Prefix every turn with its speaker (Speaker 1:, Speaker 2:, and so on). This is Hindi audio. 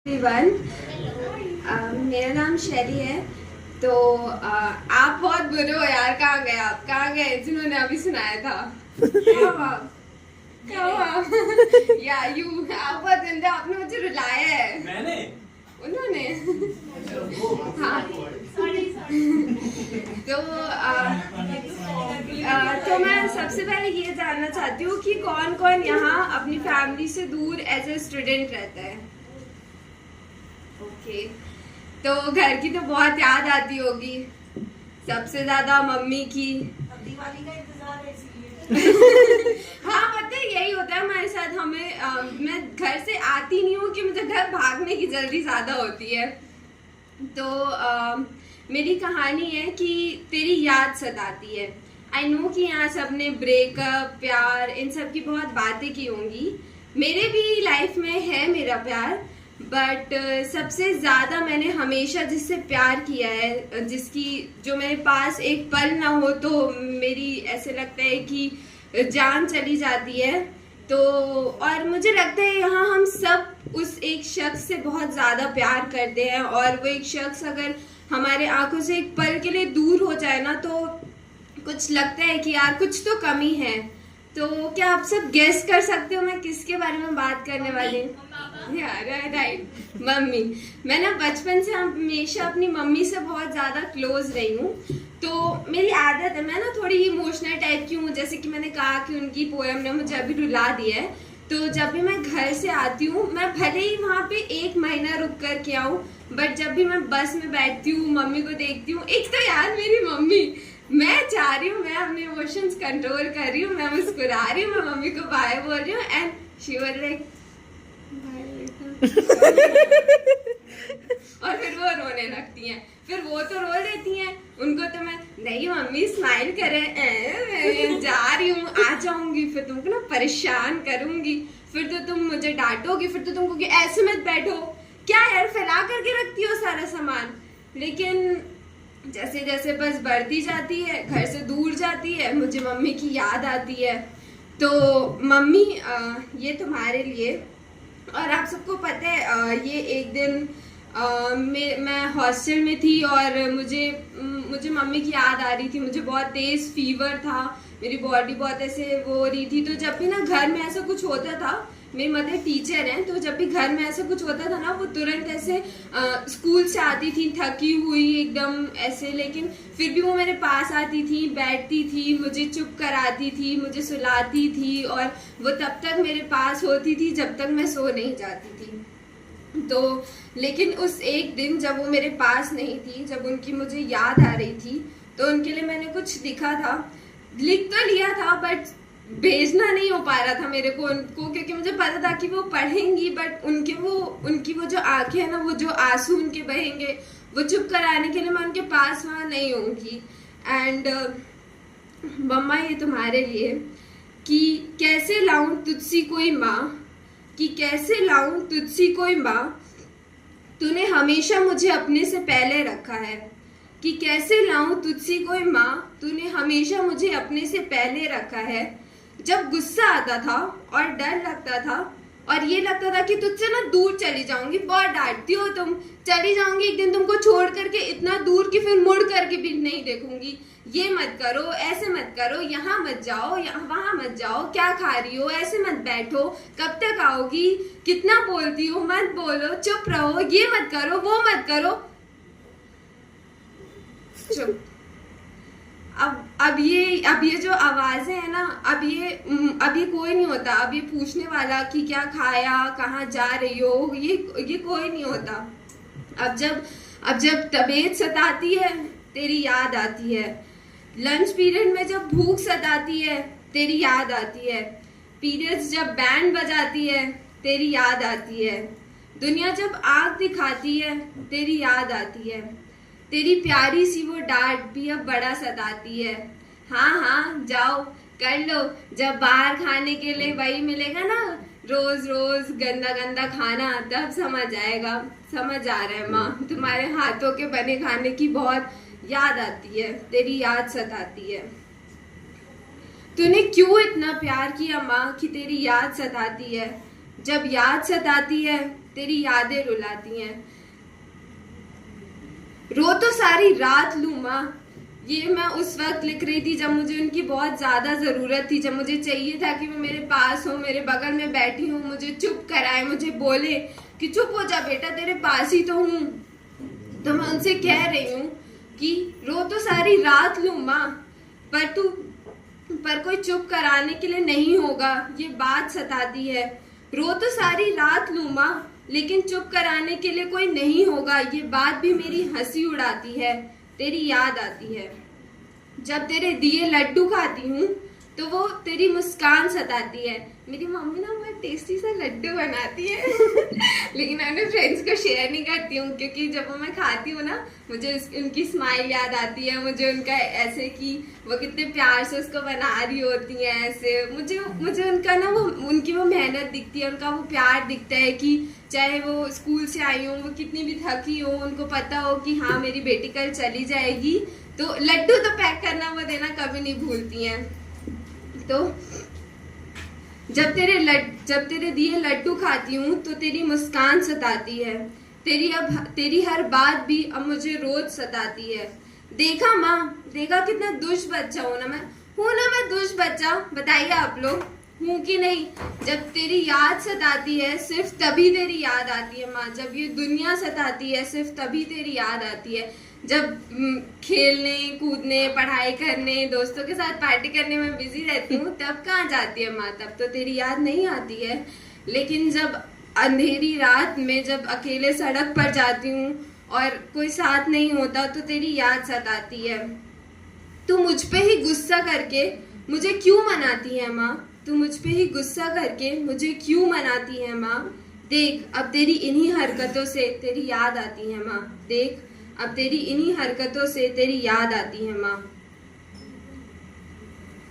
Speaker 1: एवरीवन, मेरा नाम शैली है। तो आप बहुत बुरे हो यार। कहाँ गए आप? कहाँ गए जिन्होंने अभी सुनाया था? क्या हुआ? या यू आप बहुत गंदे। आपने मुझे रुलाया है।
Speaker 2: मैंने?
Speaker 1: उन्होंने। हाँ। तो मैं सबसे पहले ये जानना चाहती हूँ कि कौन कौन यहाँ अपनी फैमिली से दूर एज ए स्टूडेंट रहता है। ओके। तो घर की तो बहुत याद आती होगी, सबसे ज्यादा मम्मी की।
Speaker 3: दिवाली का इंतजार है इसलिए।
Speaker 1: हाँ, पता है यही होता है हमारे साथ। मैं घर से आती नहीं हूँ कि मुझे घर भागने की जल्दी ज्यादा होती है। तो मेरी कहानी है कि तेरी याद सताती है। आई नो कि यहाँ सबने ब्रेकअप, प्यार, इन सब की बहुत बातें की होंगी। मेरे भी लाइफ में है मेरा प्यार, बट सबसे ज़्यादा मैंने हमेशा जिससे प्यार किया है, जिसकी जो मेरे पास एक पल ना हो तो मेरी ऐसे लगता है कि जान चली जाती है। तो और मुझे लगता है यहाँ हम सब उस एक शख्स से बहुत ज़्यादा प्यार करते हैं, और वो एक शख्स अगर हमारे आंखों से एक पल के लिए दूर हो जाए ना, तो कुछ लगता है कि यार कुछ तो कमी है। तो क्या आप सब गेस कर सकते हो मैं किसके बारे में बात करने वाली हूँ? यार राइट, मम्मी। मैं ना बचपन से हमेशा अपनी मम्मी से बहुत ज़्यादा क्लोज रही हूँ। तो मेरी आदत है, मैं ना थोड़ी इमोशनल टाइप की हूँ। जैसे कि मैंने कहा कि उनकी पोएम ने मुझे अभी रुला दिया है। तो जब भी मैं घर से आती हूँ, मैं भले ही वहाँ पे 1 महीना रुक कर के आऊँ, बट जब भी मैं बस में बैठती हूँ, मम्मी को देखती हूँ, एक तो यार मेरी मम्मी, मैं चाह रही हूँ, मैं अपने इमोशंस कंट्रोल कर रही हूँ, मैं मुस्कुरा रही हूँ, मैं मम्मी को बाय बोल रही हूँ, एंड शी वाज लाइक और फिर वो रोने लगती हैं। फिर वो तो रो लेती हैं, उनको तो मैं नहीं मम्मी स्माइल करे, जा रही हूँ, आ जाऊंगी, फिर तुमको ना परेशान करूंगी, फिर तो तुम मुझे डांटोगी, फिर तो तुमको कि ऐसे मत बैठो, क्या यार फैला करके रखती हो सारा सामान। लेकिन जैसे जैसे बस बढ़ती जाती है, घर से दूर जाती है, मुझे मम्मी की याद आती है। तो मम्मी, ये तुम्हारे लिए। और आप सबको पता है, ये एक दिन मैं हॉस्टल में थी और मुझे मम्मी की याद आ रही थी। मुझे बहुत तेज फीवर था, मेरी बॉडी बहुत ऐसे वो हो रही थी। तो जब भी ना घर में ऐसा कुछ होता था, मेरी मदर टीचर हैं, तो जब भी घर में ऐसा कुछ होता था ना, वो तुरंत ऐसे स्कूल से आती थी थकी हुई एकदम ऐसे, लेकिन फिर भी वो मेरे पास आती थी, बैठती थी, मुझे चुप कराती थी, मुझे सुलाती थी, और वो तब तक मेरे पास होती थी जब तक मैं सो नहीं जाती थी। तो लेकिन उस एक दिन जब वो मेरे पास नहीं थी, जब उनकी मुझे याद आ रही थी, तो उनके लिए मैंने कुछ लिखा था। लिख तो लिया था, बट भेजना नहीं हो पा रहा था मेरे को उनको, क्योंकि मुझे पता था कि वो पढ़ेंगी, बट उनकी वो जो आंखें हैं ना, वो जो आंसू उनके बहेंगे, वो चुप कराने के लिए मैं उनके पास वहाँ नहीं होंगी। एंड मम्मा, ये तुम्हारे लिए कि कैसे लाऊं तुझसी कोई माँ, कि कैसे लाऊं तुझसी कोई माँ, तूने हमेशा मुझे अपने से पहले रखा है। कि कैसे लाऊं तुझसी कोई माँ, तूने हमेशा मुझे अपने से पहले रखा है। जब गुस्सा आता था और डर लगता था, और ये लगता था कि तुझसे ना दूर चली जाऊंगी, बहुत डांटती हो तुम, चली जाऊंगी एक दिन तुमको छोड़ करके इतना दूर कि फिर मुड़ करके भी नहीं देखूंगी, ये मत करो, ऐसे मत करो, यहाँ मत जाओ, वहां मत जाओ, क्या खा रही हो, ऐसे मत बैठो, कब तक आओगी, कितना बोलती हो, मत बोलो, चुप रहो, ये मत करो, वो मत करो, चुप। अब ये जो आवाजें है ना, अब ये कोई नहीं होता। अब ये पूछने वाला कि क्या खाया, कहाँ जा रही हो, ये कोई नहीं होता। अब जब तबीयत सताती है, तेरी याद आती है। लंच पीरियड में जब भूख सताती है, तेरी याद आती है। पीरियड्स जब बैंड बजाती है, तेरी याद आती है। दुनिया जब आग दिखाती है, तेरी याद आती है। तेरी प्यारी सी वो डांट भी अब बड़ा सताती है। हाँ जाओ कर लो, जब बाहर खाने के लिए वही मिलेगा ना, रोज रोज गंदा गंदा खाना, तब समझ आएगा। समझ आ रहा है माँ, तुम्हारे हाथों के बने खाने की बहुत याद आती है, तेरी याद सताती है। तूने क्यों इतना प्यार किया माँ कि तेरी याद सताती है। जब याद सताती है तेरी यादें रुलाती हैं। रो तो सारी रात लूं माँ, ये मैं उस वक्त लिख रही थी जब मुझे उनकी बहुत ज्यादा जरूरत थी, जब मुझे चाहिए था कि वो मेरे पास हो, मेरे बगल में बैठी हो, मुझे चुप कराए, मुझे बोले कि चुप हो जा बेटा, तेरे पास ही तो हूँ। तो मैं उनसे कह रही हूँ कि रो तो सारी रात लूं माँ, पर कोई चुप कराने के लिए नहीं होगा, ये बात सताती है। रो तो सारी रात लूं माँ, लेकिन चुप कराने के लिए कोई नहीं होगा, ये बात भी मेरी हंसी उड़ाती है। तेरी याद आती है। जब तेरे दिए लड्डू खाती हूँ तो वो तेरी मुस्कान सताती है। मेरी मम्मी ना बहुत टेस्टी सा लड्डू बनाती है लेकिन मैं अपने फ्रेंड्स को शेयर नहीं करती हूँ, क्योंकि जब वो मैं खाती हूँ ना, मुझे उनकी स्माइल याद आती है, मुझे उनका ऐसे कि वो कितने प्यार से उसको बना रही होती है ऐसे, मुझे उनका ना उनकी वो मेहनत दिखती है, उनका वो प्यार दिखता है कि चाहे वो स्कूल से आई हो, वो कितनी भी थकी हो, उनको पता हो कि हाँ मेरी बेटी कल चली जाएगी, तो लड्डू तो पैक करना वो देना कभी नहीं भूलती हैं। तो जब तेरे दिए लड्डू खाती हूँ तो तेरी मुस्कान सताती है। तेरी हर बात भी अब मुझे रोज सताती है। देखा माँ, देखा कितना दुष्ट बच्चा हूँ ना मैं दुष्ट बच्चा, बताइए आप लोग हूँ कि नहीं। जब तेरी याद सताती है सिर्फ तभी तेरी याद आती है माँ, जब ये दुनिया सताती है सिर्फ तभी तेरी याद आती है। जब खेलने कूदने पढ़ाई करने दोस्तों के साथ पार्टी करने में बिजी रहती हूँ तब कहाँ जाती है माँ, तब तो तेरी याद नहीं आती है। लेकिन जब अंधेरी रात में जब अकेले सड़क पर जाती हूँ और कोई साथ नहीं होता तो तेरी याद सताती है। तू मुझ पे ही गुस्सा करके मुझे क्यों मनाती है माँ, तू मुझ पे ही गुस्सा करके मुझे क्यों मनाती है माँ। देख अब तेरी इन्हीं हरकतों से तेरी याद आती है माँ, देख अब तेरी इन्हीं हरकतों से तेरी याद आती है माँ।